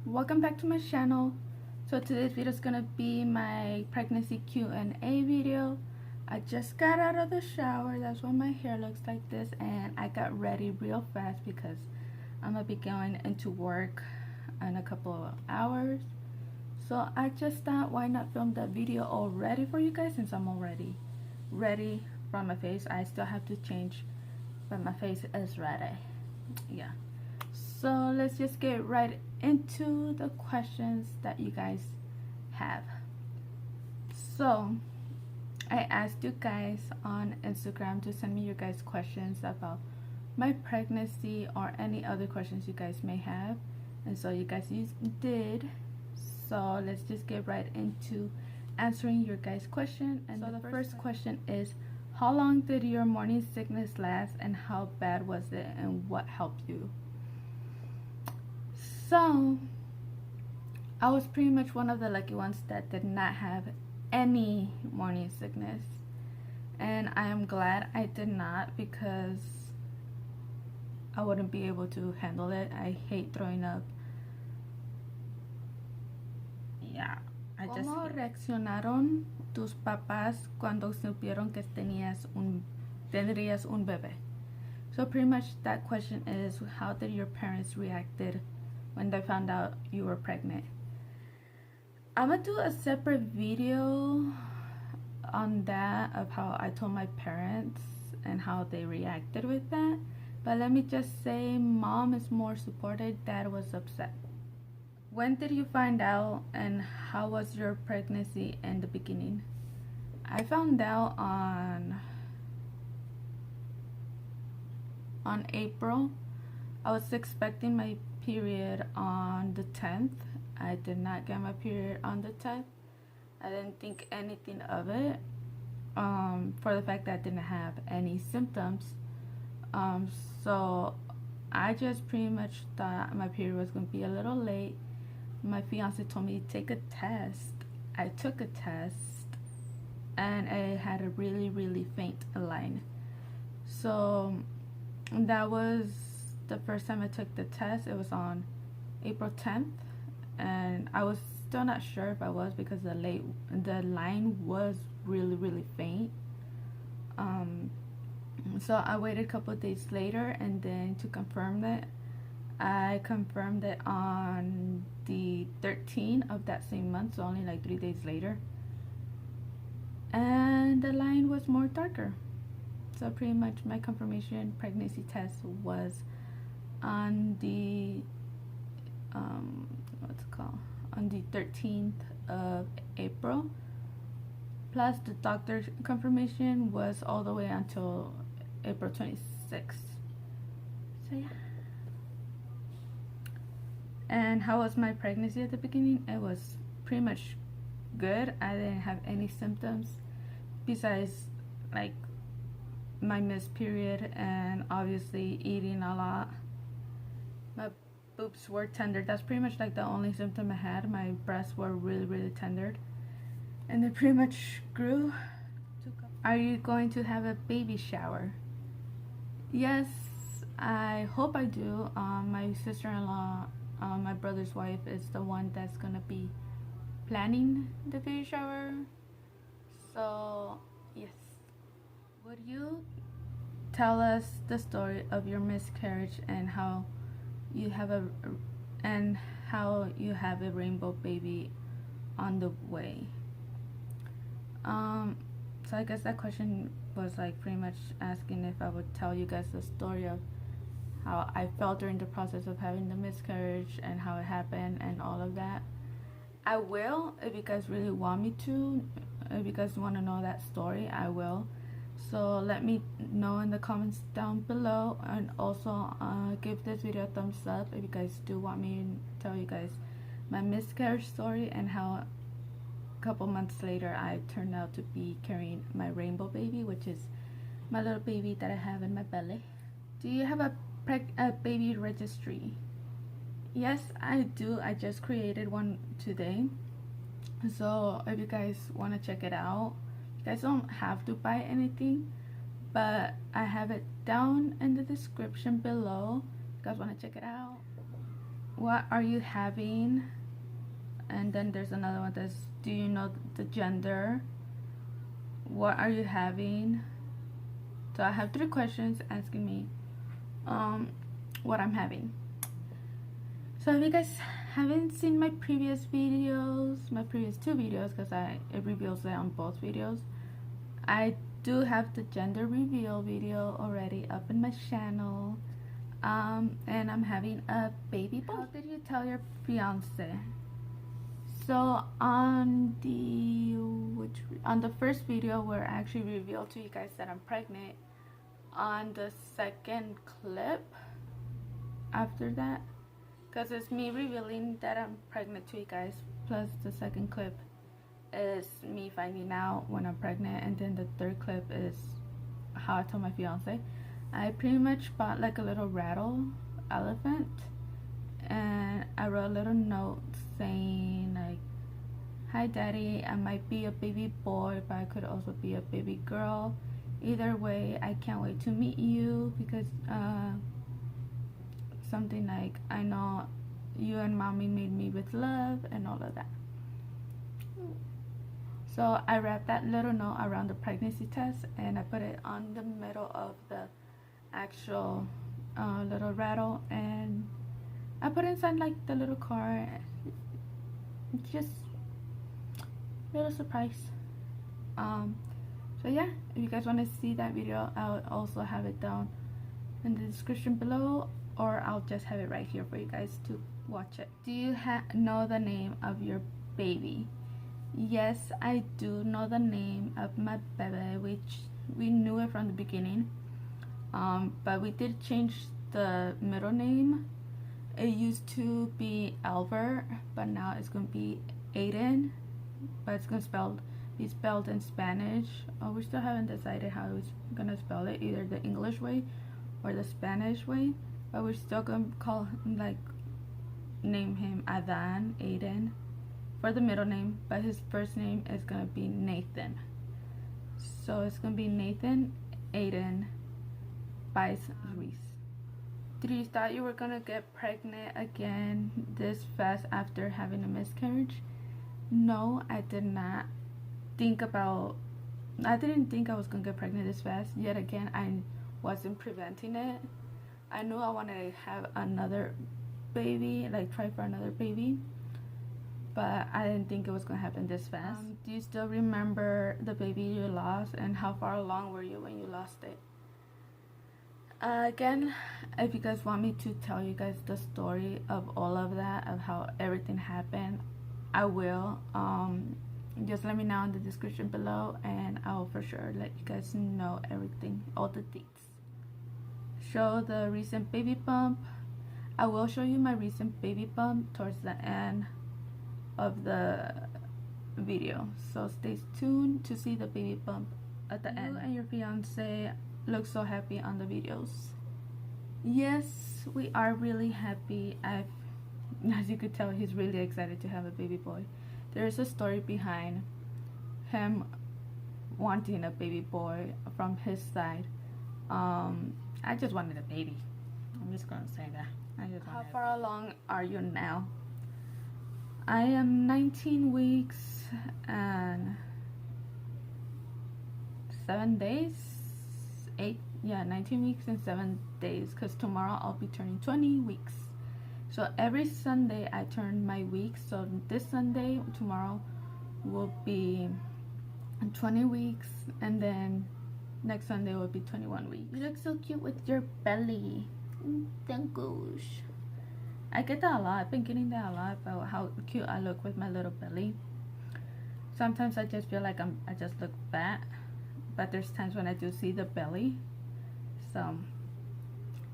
Welcome back to my channel. So today's video is gonna be my pregnancy Q&A video. I just got out of the shower, that's why my hair looks like this, and I got ready real fast because I'm gonna be going into work in a couple of hours. So I just thought, why not film that video already for you guys, since I'm already ready from my face. I still have to change, but my face is ready. Yeah, so let's just get right into the questions that you guys have. So I asked you guys on Instagram to send me your guys questions about my pregnancy or any other questions you guys may have, and so you guys did. So let's just get right into answering your guys' question. And so the first question is, how long did your morning sickness last, and how bad was it, and what helped you? So I was pretty much one of the lucky ones that did not have any morning sickness, and I am glad I did not, because I wouldn't be able to handle it. I hate throwing up. Yeah, ¿Cómo reaccionaron tus papás cuando supieron que tendrías un bebé? So pretty much that question is, how did your parents reacted when they found out you were pregnant? I'm gonna do a separate video on that, of how I told my parents and how they reacted with that. But let me just say, mom is more supported, dad was upset. When did you find out, and how was your pregnancy in the beginning? I found out on April. I was expecting my period on the 10th. I did not get my period on the 10th. I didn't think anything of it, for the fact that I didn't have any symptoms. So I just pretty much thought my period was going to be a little late. My fiance told me to take a test. I took a test, and I had a really faint line. So that was the first time I took the test. It was on April 10th, and I was still not sure if I was, because the line was really faint. So I waited a couple of days later, and then to confirm that, I confirmed it on the 13th of that same month, so only like 3 days later, and the line was more darker. So pretty much my confirmation pregnancy test was on the on the 13th of April, plus the doctor's confirmation was all the way until April 26th. So yeah. And how was my pregnancy at the beginning? It was pretty much good. I didn't have any symptoms besides like my missed period and obviously eating a lot. My boobs were tender. That's pretty much like the only symptom I had. My breasts were really tender, and they pretty much grew. Are you going to have a baby shower? Yes, I hope I do. My sister-in-law, my brother's wife, is the one that's gonna be planning the baby shower. So yes. Would you tell us the story of your miscarriage and how you have a rainbow baby on the way? So I guess that question was like pretty much asking if I would tell you guys the story of how I felt during the process of having the miscarriage and how it happened and all of that. I will, if you guys really want me to. If you guys want to know that story, I will. So let me know in the comments down below, and also give this video a thumbs up if you guys do want me to tell you guys my miscarriage story, and how a couple months later I turned out to be carrying my rainbow baby, which is my little baby that I have in my belly. Do you have a baby registry? Yes, I do. I just created one today, so if you guys want to check it out, you guys don't have to buy anything, but I have it down in the description below. You guys want to check it out? what are you having? And then there's another one that's, do you know the gender? What are you having? So I have 3 questions asking me what I'm having. So if you guys haven't seen my previous videos, my previous 2 videos, because it reveals it on both videos, I do have the gender reveal video already up in my channel. And I'm having a baby boy. How did you tell your fiance? So on the first video where I actually revealed to you guys that I'm pregnant, on the second clip after that, because it's me revealing that I'm pregnant to you guys, plus the second clip is me finding out when I'm pregnant, and then the third clip is how I told my fiance. I pretty much bought like a little rattle elephant, and I wrote a little note saying like, hi daddy, I might be a baby boy, but I could also be a baby girl. Either way, I can't wait to meet you, because something like, I know you and mommy made me with love and all of that. So I wrapped that little note around the pregnancy test, and I put it on the middle of the actual little rattle, and I put it inside like the little car. Just a little surprise. So yeah, if you guys want to see that video, I'll also have it down in the description below, or I'll just have it right here for you guys to watch it. Do you know the name of your baby? Yes, I do know the name of my baby, which we knew it from the beginning. But we did change the middle name. It used to be Albert, but now it's gonna be Aiden, but it's gonna be spelled in Spanish. We still haven't decided how it's gonna spell it, either the English way or the Spanish way, but we're still gonna name him Aiden for the middle name, but his first name is gonna be Nathan. So it's gonna be Nathan Aiden Ruiz. Did you thought you were gonna get pregnant again this fast after having a miscarriage? No, I did not think I didn't think I was gonna get pregnant this fast. Yet again, I wasn't preventing it. I knew I wanted to have another baby, like try for another baby, but I didn't think it was gonna happen this fast. Do you still remember the baby you lost, and how far along were you when you lost it? Again, if you guys want me to tell you guys the story of all of that, of how everything happened, I will. Just let me know in the description below, and I will for sure let you guys know everything, all the dates. Show the recent baby bump. I will show you my recent baby bump towards the end of the video, so stay tuned to see the baby bump at the end. You and your fiance look so happy on the videos. Yes, we are really happy. As you could tell, he's really excited to have a baby boy. There is a story behind him wanting a baby boy from his side. I just wanted a baby. I'm just gonna say that. How far along are you now? I am 19 weeks and 7 days. 19 weeks and 7 days, because tomorrow I'll be turning 20 weeks. So every Sunday I turn my weeks. So this Sunday, tomorrow, will be 20 weeks, and then next Sunday will be 21 weeks. You look so cute with your belly. Thank you. I get that a lot. I've been getting that a lot about how cute I look with my little belly. Sometimes I just feel like I just look fat, but there's times when I do see the belly. So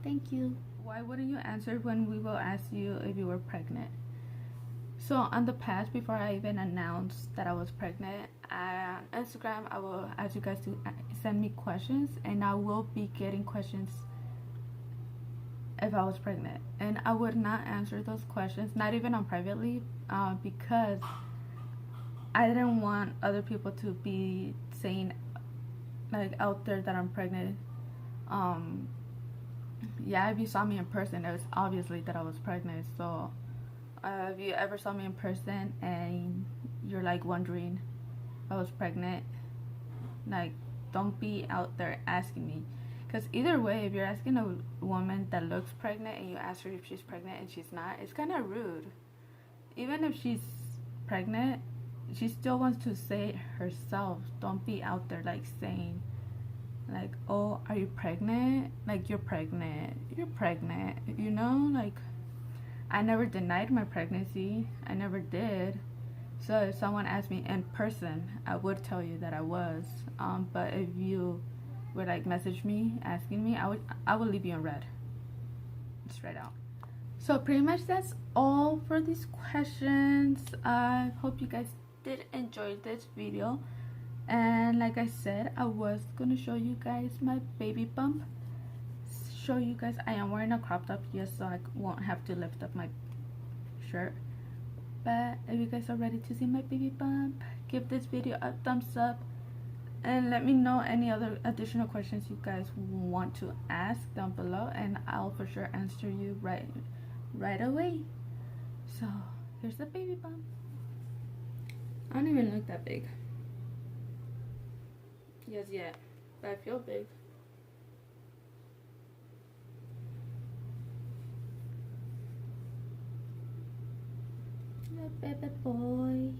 thank you. Why wouldn't you answer when we will ask you if you were pregnant? So on the past, before I even announced that I was pregnant, on Instagram I will ask you guys to send me questions, and I will be getting questions if I was pregnant, and I would not answer those questions, not even on privately, because I didn't want other people to be saying like out there that I'm pregnant. Yeah, if you saw me in person, it was obviously that I was pregnant, so if you ever saw me in person and you're like wondering if I was pregnant, like, don't be out there asking me, because either way, if you're asking a woman that looks pregnant and you ask her if she's pregnant and she's not, it's kind of rude. Even if she's pregnant, she still wants to say it herself. Don't be out there like saying like, oh, are you pregnant? Like, you're pregnant, you know? Like, I never denied my pregnancy, I never did. So if someone asked me in person, I would tell you that I was. But if you would like message me asking me, I would leave you in red, straight out. So pretty much that's all for these questions. I hope you guys did enjoy this video. And like I said, I was gonna show you guys my baby bump. Show you guys I am wearing a crop top, yes, so I won't have to lift up my shirt. But if you guys are ready to see my baby bump, give this video a thumbs up and let me know any other additional questions you guys want to ask down below, and I'll for sure answer you right away. So here's the baby bump. I don't even look that big. Yes, yet, but I feel big. The baby boy.